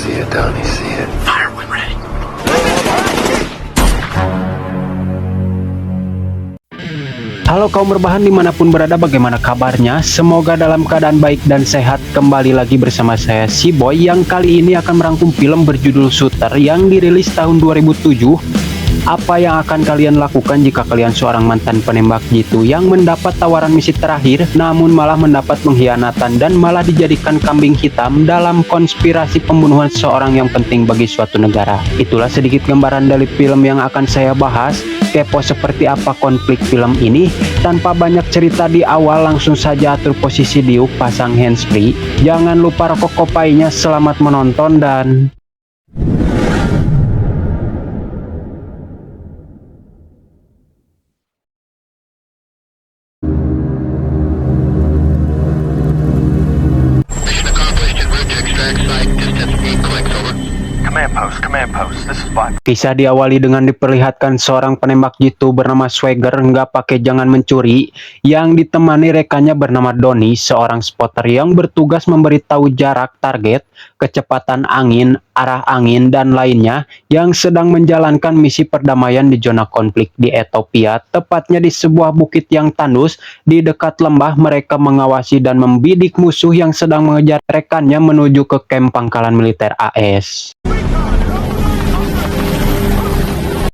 See it, Donnie, see it. Fire when ready. Halo kaum berbahan dimanapun berada, bagaimana kabarnya? Semoga dalam keadaan baik dan sehat. Kembali lagi bersama saya si Boy yang kali ini akan merangkum film berjudul Shooter yang dirilis tahun 2007. Apa yang akan kalian lakukan jika kalian seorang mantan penembak jitu yang mendapat tawaran misi terakhir namun malah mendapat pengkhianatan dan malah dijadikan kambing hitam dalam konspirasi pembunuhan seorang yang penting bagi suatu negara? Itulah sedikit gambaran dari film yang akan saya bahas. Kepo seperti apa konflik film ini? Tanpa banyak cerita di awal, langsung saja atur posisi diuk, pasang handsfree. Jangan lupa rokok kopainya. Selamat menonton dan Command post, this is Viper. kisah diawali dengan diperlihatkan seorang penembak jitu bernama Swagger, nggak pakai jangan mencuri, yang ditemani rekannya bernama Donnie, seorang spotter yang bertugas memberitahu jarak target, kecepatan angin, arah angin, dan lainnya yang sedang menjalankan misi perdamaian di zona konflik di Ethiopia, tepatnya di sebuah bukit yang tandus. Di dekat lembah, mereka mengawasi dan membidik musuh yang sedang mengejar rekannya menuju ke kamp pangkalan militer AS.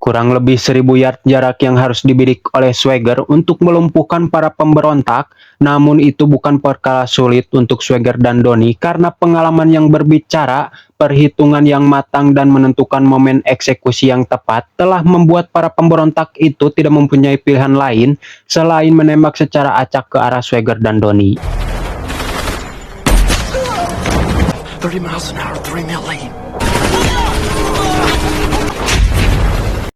Kurang lebih 1000 yard jarak yang harus dibidik oleh Swagger untuk melumpuhkan para pemberontak. Namun itu bukan perkara sulit untuk Swagger dan Donnie karena pengalaman yang berbicara, perhitungan yang matang, dan menentukan momen eksekusi yang tepat telah membuat para pemberontak itu tidak mempunyai pilihan lain selain menembak secara acak ke arah Swagger dan Donnie. 30 miles an hour, 3 mil lane.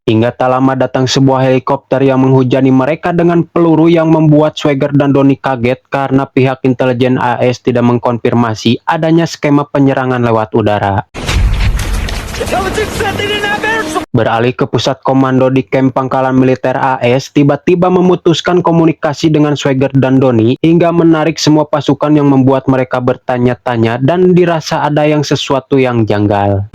Hingga tak lama datang sebuah helikopter yang menghujani mereka dengan peluru yang membuat Swagger dan Donnie kaget karena pihak intelijen AS tidak mengkonfirmasi adanya skema penyerangan lewat udara. Beralih ke pusat komando di kamp pangkalan militer AS, tiba-tiba memutuskan komunikasi dengan Swagger dan Donnie hingga menarik semua pasukan yang membuat mereka bertanya-tanya dan dirasa ada yang sesuatu yang janggal.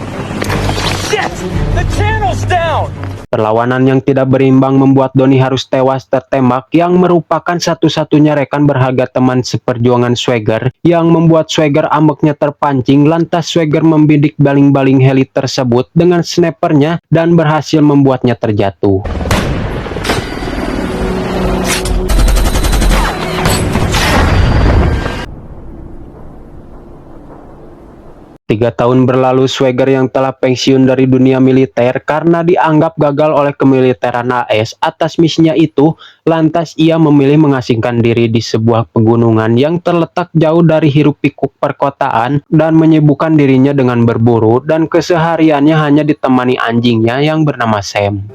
Shit! The channel's down! Perlawanan yang tidak berimbang membuat Donnie harus tewas tertembak, yang merupakan satu-satunya rekan berharga teman seperjuangan Swagger, yang membuat Swagger ambeknya terpancing. Lantas Swagger membidik baling-baling heli tersebut dengan snipernya dan berhasil membuatnya terjatuh. 3 tahun berlalu, Swagger yang telah pensiun dari dunia militer karena dianggap gagal oleh kemiliteran AS atas misinya itu, lantas ia memilih mengasingkan diri di sebuah pegunungan yang terletak jauh dari hiruk-pikuk perkotaan dan menyibukkan dirinya dengan berburu, dan kesehariannya hanya ditemani anjingnya yang bernama Sam.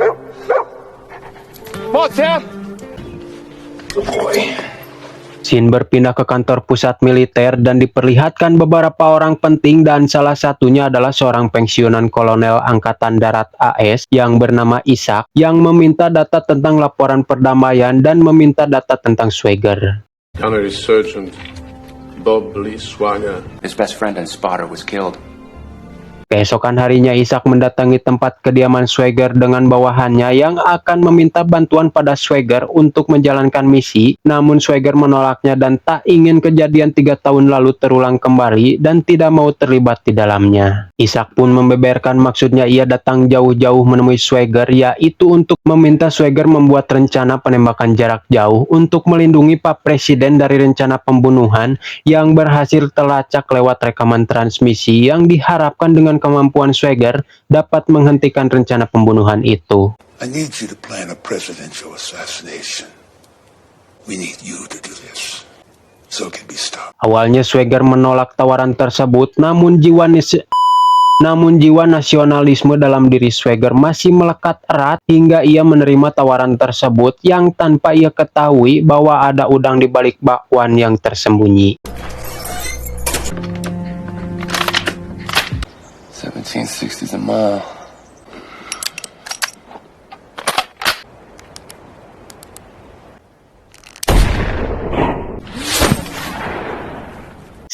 Scene berpindah ke kantor pusat militer dan diperlihatkan beberapa orang penting, dan salah satunya adalah seorang pensiunan kolonel angkatan darat AS yang bernama Isaac yang meminta data tentang laporan perdamaian dan meminta data tentang Swagger. Gunnery Sergeant Bob Lee Swagger. His best friend and spotter was killed. Keesokan harinya Isaac mendatangi tempat kediaman Swagger dengan bawahannya yang akan meminta bantuan pada Swagger untuk menjalankan misi, namun Swagger menolaknya dan tak ingin kejadian 3 tahun lalu terulang kembali dan tidak mau terlibat di dalamnya. Isaac pun membeberkan maksudnya ia datang jauh-jauh menemui Swagger, yaitu untuk meminta Swagger membuat rencana penembakan jarak jauh untuk melindungi Pak Presiden dari rencana pembunuhan yang berhasil terlacak lewat rekaman transmisi yang diharapkan dengan kemampuan Swagger dapat menghentikan rencana pembunuhan itu. I need you to plan a presidential assassination. We need you to do this, so it can be stopped. Awalnya Swagger menolak tawaran tersebut, namun jiwa nasionalisme dalam diri Swagger masih melekat erat hingga ia menerima tawaran tersebut yang tanpa ia ketahui bahwa ada udang di balik bakwan yang tersembunyi. 1760's a mile.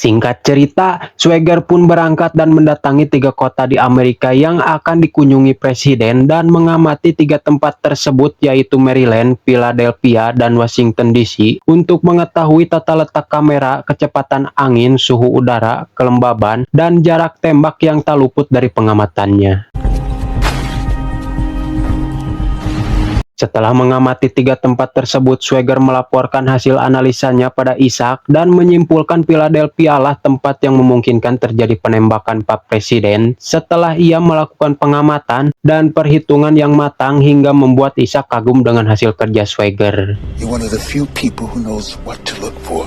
Singkat cerita, Swagger pun berangkat dan mendatangi 3 kota di Amerika yang akan dikunjungi presiden dan mengamati 3 tempat tersebut yaitu Maryland, Philadelphia, dan Washington DC untuk mengetahui tata letak kamera, kecepatan angin, suhu udara, kelembaban, dan jarak tembak yang tak luput dari pengamatannya. Setelah mengamati 3 tempat tersebut, Swagger melaporkan hasil analisanya pada Isaac dan menyimpulkan Philadelphia lah tempat yang memungkinkan terjadi penembakan Pak Presiden setelah ia melakukan pengamatan dan perhitungan yang matang hingga membuat Isaac kagum dengan hasil kerja Swagger. You're one of the few people who knows what to look for.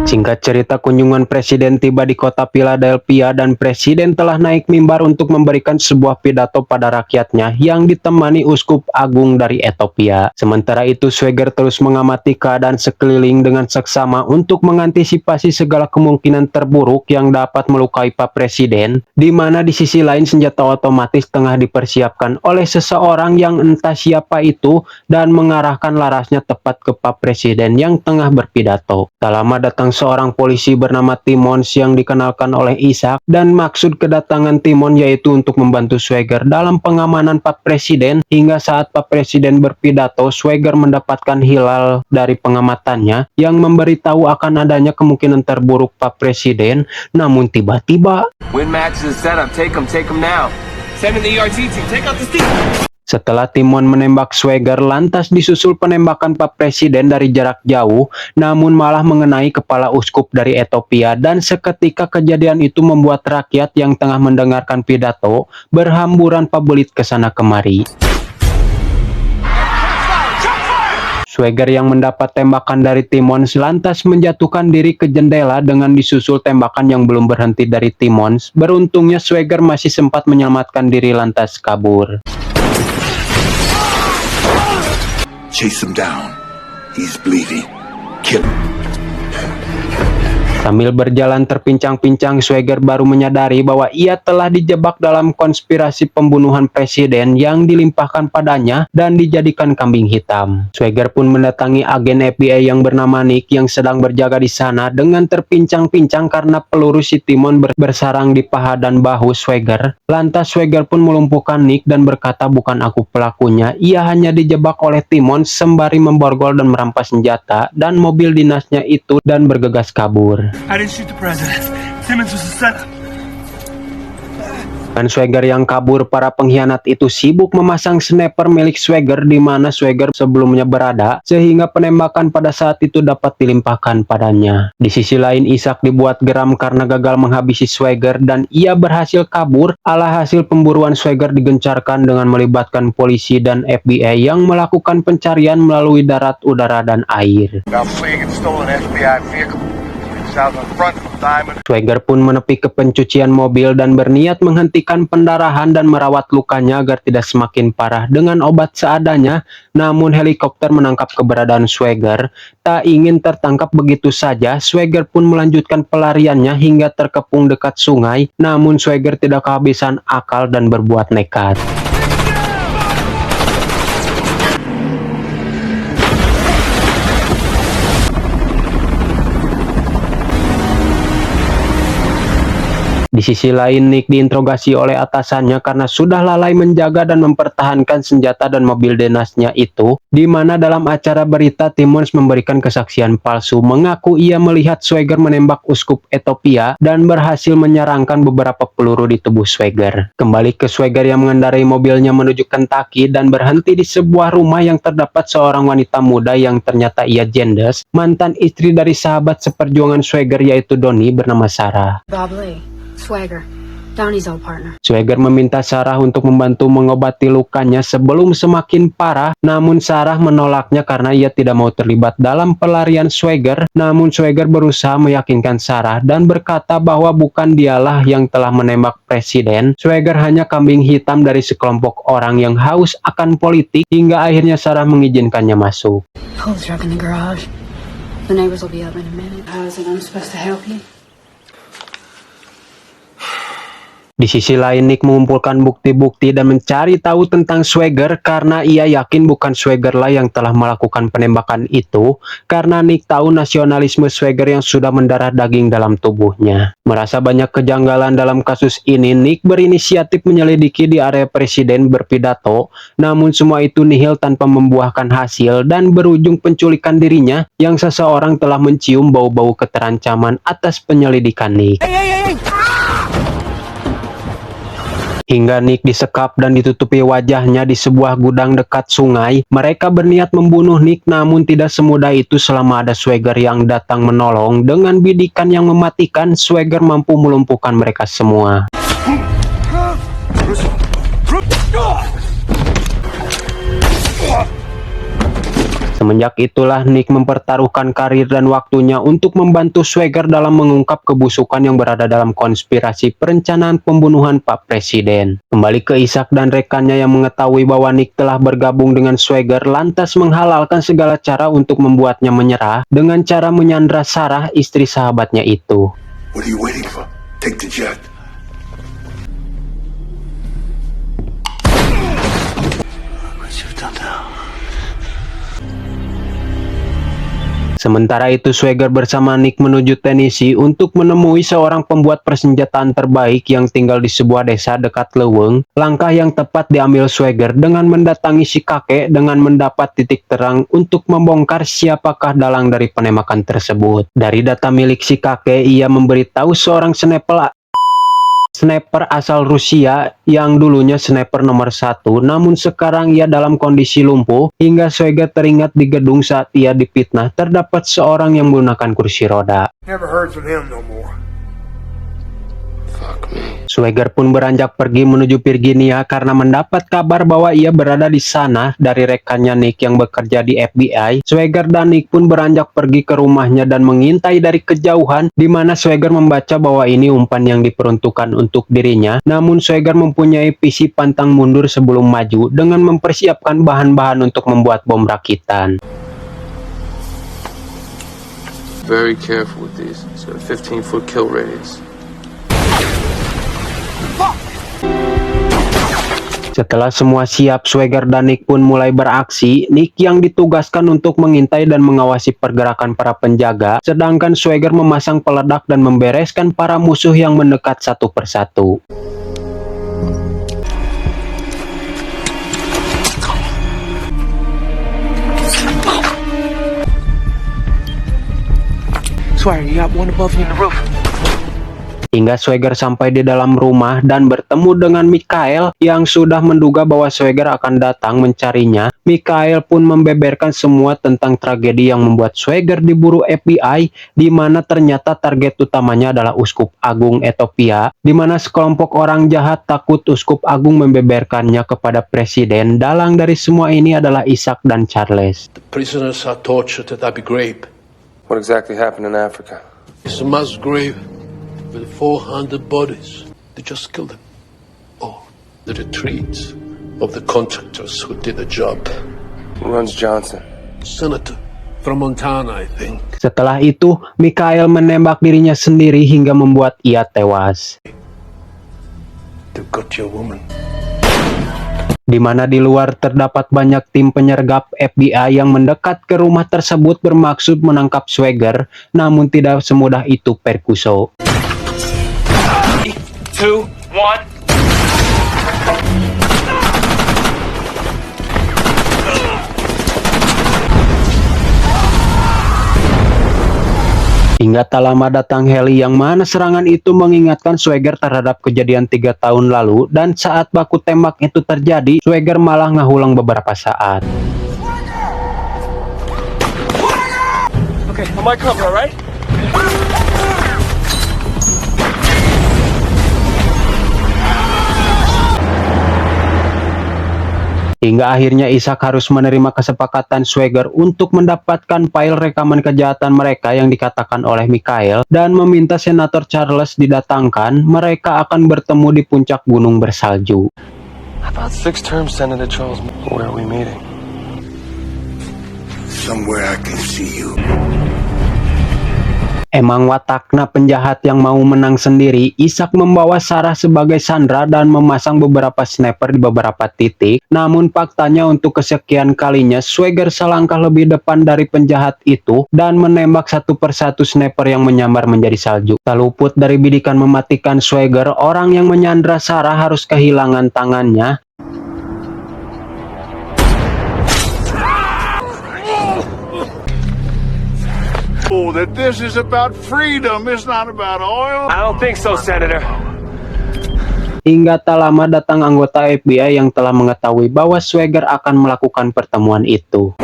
Singkat cerita, kunjungan presiden tiba di kota Philadelphia dan presiden telah naik mimbar untuk memberikan sebuah pidato pada rakyatnya yang ditemani uskup agung dari Ethiopia. Sementara itu, Swagger terus mengamati keadaan sekeliling dengan seksama untuk mengantisipasi segala kemungkinan terburuk yang dapat melukai Pak Presiden, di mana di sisi lain senjata otomatis tengah dipersiapkan oleh seseorang yang entah siapa itu dan mengarahkan larasnya tepat ke Pak Presiden yang tengah berpidato. Tak lama datang seorang polisi bernama Timmons yang dikenalkan oleh Isaac dan maksud kedatangan Timmons yaitu untuk membantu Swagger dalam pengamanan Pak Presiden hingga saat Pak Presiden berpidato, Swagger mendapatkan hilal dari pengamatannya yang memberitahu akan adanya kemungkinan terburuk Pak Presiden, namun tiba-tiba Win matches is set up. Take them now. Send in the ERT team. Take out the steam. setelah Timmons menembak Swagger, lantas disusul penembakan Pak Presiden dari jarak jauh, namun malah mengenai kepala uskup dari Ethiopia, dan seketika kejadian itu membuat rakyat yang tengah mendengarkan pidato berhamburan pabelit ke sana kemari. Swagger yang mendapat tembakan dari Timmons lantas menjatuhkan diri ke jendela dengan disusul tembakan yang belum berhenti dari Timmons. Beruntungnya Swagger masih sempat menyelamatkan diri lantas kabur. Chase him down. He's bleeding. Kill him. Sambil berjalan terpincang-pincang, Swagger baru menyadari bahwa ia telah dijebak dalam konspirasi pembunuhan presiden yang dilimpahkan padanya dan dijadikan kambing hitam. Swagger pun mendatangi agen FBI yang bernama Nick yang sedang berjaga di sana dengan terpincang-pincang karena peluru si Timmons bersarang di paha dan bahu Swagger. Lantas Swagger pun melumpuhkan Nick dan berkata, "Bukan aku pelakunya, ia hanya dijebak oleh Timmons," sembari memborgol dan merampas senjata dan mobil dinasnya itu dan bergegas kabur. I didn't shoot the president. Simmons was a setup. Dan Swagger yang kabur, para pengkhianat itu sibuk memasang sniper milik Swagger di mana Swagger sebelumnya berada, sehingga penembakan pada saat itu dapat dilimpahkan padanya. Di sisi lain, Isaac dibuat geram karena gagal menghabisi Swagger dan ia berhasil kabur. Alhasil pemburuan Swagger digencarkan dengan melibatkan polisi dan FBI yang melakukan pencarian melalui darat, udara, dan air. Now fleeing and stolen FBI vehicle. South on front from Diamond. Swagger pun menepi ke pencucian mobil dan berniat menghentikan pendarahan dan merawat lukanya agar tidak semakin parah dengan obat seadanya. Namun helikopter menangkap keberadaan Swagger. Tak ingin tertangkap begitu saja, Swagger pun melanjutkan pelariannya hingga terkepung dekat sungai. Namun Swagger tidak kehabisan akal dan berbuat nekat. Di sisi lain, Nick diinterogasi oleh atasannya karena sudah lalai menjaga dan mempertahankan senjata dan mobil dinasnya itu, di mana dalam acara berita Timmons memberikan kesaksian palsu mengaku ia melihat Swagger menembak uskup Ethiopia dan berhasil menyerangkan beberapa peluru di tubuh Swagger. Kembali ke Swagger yang mengendarai mobilnya menuju Kentucky dan berhenti di sebuah rumah yang terdapat seorang wanita muda yang ternyata ia Jendes, mantan istri dari sahabat seperjuangan Swagger yaitu Donnie bernama Sarah. Bob Lee, Swagger, Donnie's old partner. Swagger meminta Sarah untuk membantu mengobati lukanya sebelum semakin parah, namun Sarah menolaknya karena ia tidak mau terlibat dalam pelarian Swagger. Namun Swagger berusaha meyakinkan Sarah dan berkata bahwa bukan dialah yang telah menembak presiden. Swagger hanya kambing hitam dari sekelompok orang yang haus akan politik, hingga akhirnya Sarah mengizinkannya masuk. Pull the truck in the garage. The neighbors will be up in a minute. How is it I'm supposed to help you? Di sisi lain, Nick mengumpulkan bukti-bukti dan mencari tahu tentang Swagger karena ia yakin bukan Swagger lah yang telah melakukan penembakan itu, karena Nick tahu nasionalisme Swagger yang sudah mendarah daging dalam tubuhnya. Merasa banyak kejanggalan dalam kasus ini, Nick berinisiatif menyelidiki di area presiden berpidato, namun semua itu nihil tanpa membuahkan hasil dan berujung penculikan dirinya yang seseorang telah mencium bau-bau keterancaman atas penyelidikan Nick. Hingga Nick disekap dan ditutupi wajahnya di sebuah gudang dekat sungai. Mereka berniat membunuh Nick, namun tidak semudah itu selama ada Swagger yang datang menolong. Dengan bidikan yang mematikan, Swagger mampu melumpuhkan mereka semua. Semenjak itulah Nick mempertaruhkan karir dan waktunya untuk membantu Swagger dalam mengungkap kebusukan yang berada dalam konspirasi perencanaan pembunuhan Pak Presiden. Kembali ke Isaac dan rekannya yang mengetahui bahwa Nick telah bergabung dengan Swagger, lantas menghalalkan segala cara untuk membuatnya menyerah dengan cara menyandra Sarah, istri sahabatnya itu. What are you waiting for? Take the jet. What you've done now. Sementara itu, Swagger bersama Nick menuju Tennessee untuk menemui seorang pembuat persenjataan terbaik yang tinggal di sebuah desa dekat Leweng. Langkah yang tepat diambil Swagger dengan mendatangi si kakek dengan mendapat titik terang untuk membongkar siapakah dalang dari penembakan tersebut. Dari data milik si kakek, ia memberitahu seorang sniper asal Rusia yang dulunya sniper nomor 1, namun sekarang ia dalam kondisi lumpuh. Hingga Swagger teringat di gedung saat ia dipitnah terdapat seorang yang menggunakan kursi roda. Never heard from him no more. Fuck me. Swagger pun beranjak pergi menuju Virginia karena mendapat kabar bahwa ia berada di sana dari rekannya Nick yang bekerja di FBI. Swagger dan Nick pun beranjak pergi ke rumahnya dan mengintai dari kejauhan, di mana Swagger membaca bahwa ini umpan yang diperuntukkan untuk dirinya. Namun Swagger mempunyai visi pantang mundur sebelum maju dengan mempersiapkan bahan-bahan untuk membuat bom rakitan. Very careful with these. It's got a 15-foot kill radius. Setelah semua siap, Swagger dan Nick pun mulai beraksi. Nick yang ditugaskan untuk mengintai dan mengawasi pergerakan para penjaga, sedangkan Swagger memasang peledak dan membereskan para musuh yang mendekat satu persatu. Swagger, you got one above you in the roof. Hingga Swagger sampai di dalam rumah dan bertemu dengan Mikhail yang sudah menduga bahwa Swagger akan datang mencarinya. Mikhail pun membeberkan semua tentang tragedi yang membuat Swagger diburu FBI, di mana ternyata target utamanya adalah Uskup Agung Ethiopia, di mana sekelompok orang jahat takut Uskup Agung membeberkannya kepada Presiden. Dalang dari semua ini adalah Isaac dan Charles. The prisoners are tortured at Abu Ghraib. What exactly happened in Africa? It's a mass grave with 400 bodies. They just killed them. Oh, the retreat of the contractors who did the job. Who runs Johnson? Senator from Montana, I think. Setelah itu, Mikhail menembak dirinya sendiri hingga membuat ia tewas. They've got your woman. Di mana di luar terdapat banyak tim penyergap FBI yang mendekat ke rumah tersebut bermaksud menangkap Swagger, namun tidak semudah itu Perkuso. 2, 1. Hingga tak lama datang heli yang mana serangan itu mengingatkan Swagger terhadap kejadian 3 tahun lalu, dan saat baku tembak itu terjadi, Swagger malah ngahulang beberapa saat. Okay, on my cover, all right? Hingga akhirnya Isaac harus menerima kesepakatan Swagger untuk mendapatkan file rekaman kejahatan mereka yang dikatakan oleh Mikhail dan meminta Senator Charles didatangkan. Mereka akan bertemu di puncak gunung bersalju. About 6 term Senator Charles. Where are we meeting? Somewhere I can see you. Emang watakna penjahat yang mau menang sendiri, Ishak membawa Sarah sebagai sandera dan memasang beberapa sniper di beberapa titik. Namun faktanya untuk kesekian kalinya, Swagger selangkah lebih depan dari penjahat itu dan menembak satu persatu sniper yang menyambar menjadi salju. Tak luput dari bidikan mematikan Swagger, orang yang menyandra Sarah harus kehilangan tangannya. That this is about freedom, it's not about oil. I don't think so, Senator. Hingga tak lama datang anggota FBI yang telah mengetahui bahwa Swagger akan melakukan pertemuan itu.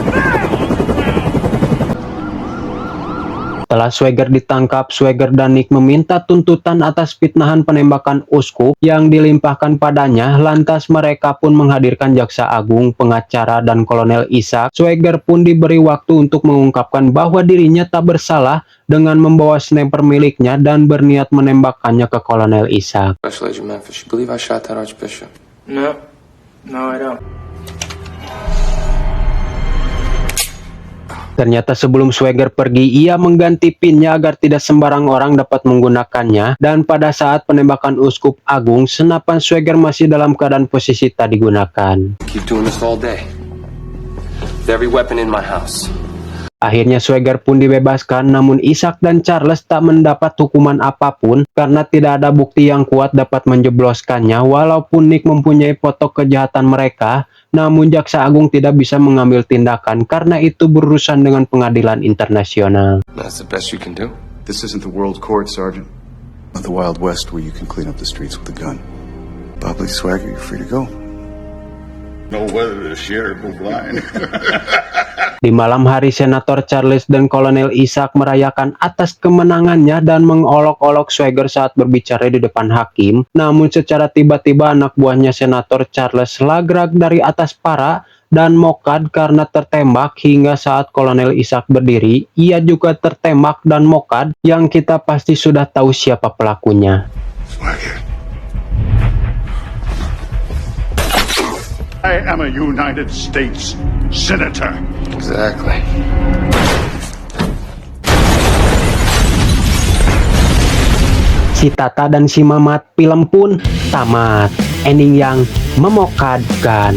Setelah Swagger ditangkap, Swagger dan Nick meminta tuntutan atas fitnahan penembakan uskup yang dilimpahkan padanya. Lantas mereka pun menghadirkan jaksa agung, pengacara, dan Kolonel Ishak. Swagger pun diberi waktu untuk mengungkapkan bahwa dirinya tak bersalah dengan membawa sniper miliknya dan berniat menembakkannya ke Kolonel Ishak. Special Agent Memphis, you believe I shot that Archbishop? No, I don't. Ternyata sebelum Swagger pergi, ia mengganti pinnya agar tidak sembarang orang dapat menggunakannya. Dan pada saat penembakan uskup agung, senapan Swagger masih dalam keadaan posisi tak digunakan. Keep doing this all day. With every weapon in my house. Akhirnya Swagger pun dibebaskan, namun Ishak dan Charles tak mendapat hukuman apapun karena tidak ada bukti yang kuat dapat menjebloskannya. Walaupun Nick mempunyai foto kejahatan mereka, namun jaksa agung tidak bisa mengambil tindakan karena itu berurusan dengan pengadilan internasional. That's the best you can do. This isn't the world court, Sergeant. Not the Wild West where you can clean up the streets with a gun. Bob Lee Swagger, you're free to go. No whether to share or blind. Di malam hari, Senator Charles dan Kolonel Ishak merayakan atas kemenangannya dan mengolok-olok Swagger saat berbicara di depan hakim. Namun secara tiba-tiba anak buahnya Senator Charles lagrag dari atas para dan mokad karena tertembak. Hingga saat Kolonel Ishak berdiri, ia juga tertembak dan mokad, yang kita pasti sudah tahu siapa pelakunya. Swagger. I am a United States Senator. Exactly. Si Tata dan si Mamat film pun tamat. Ending yang memokadkan.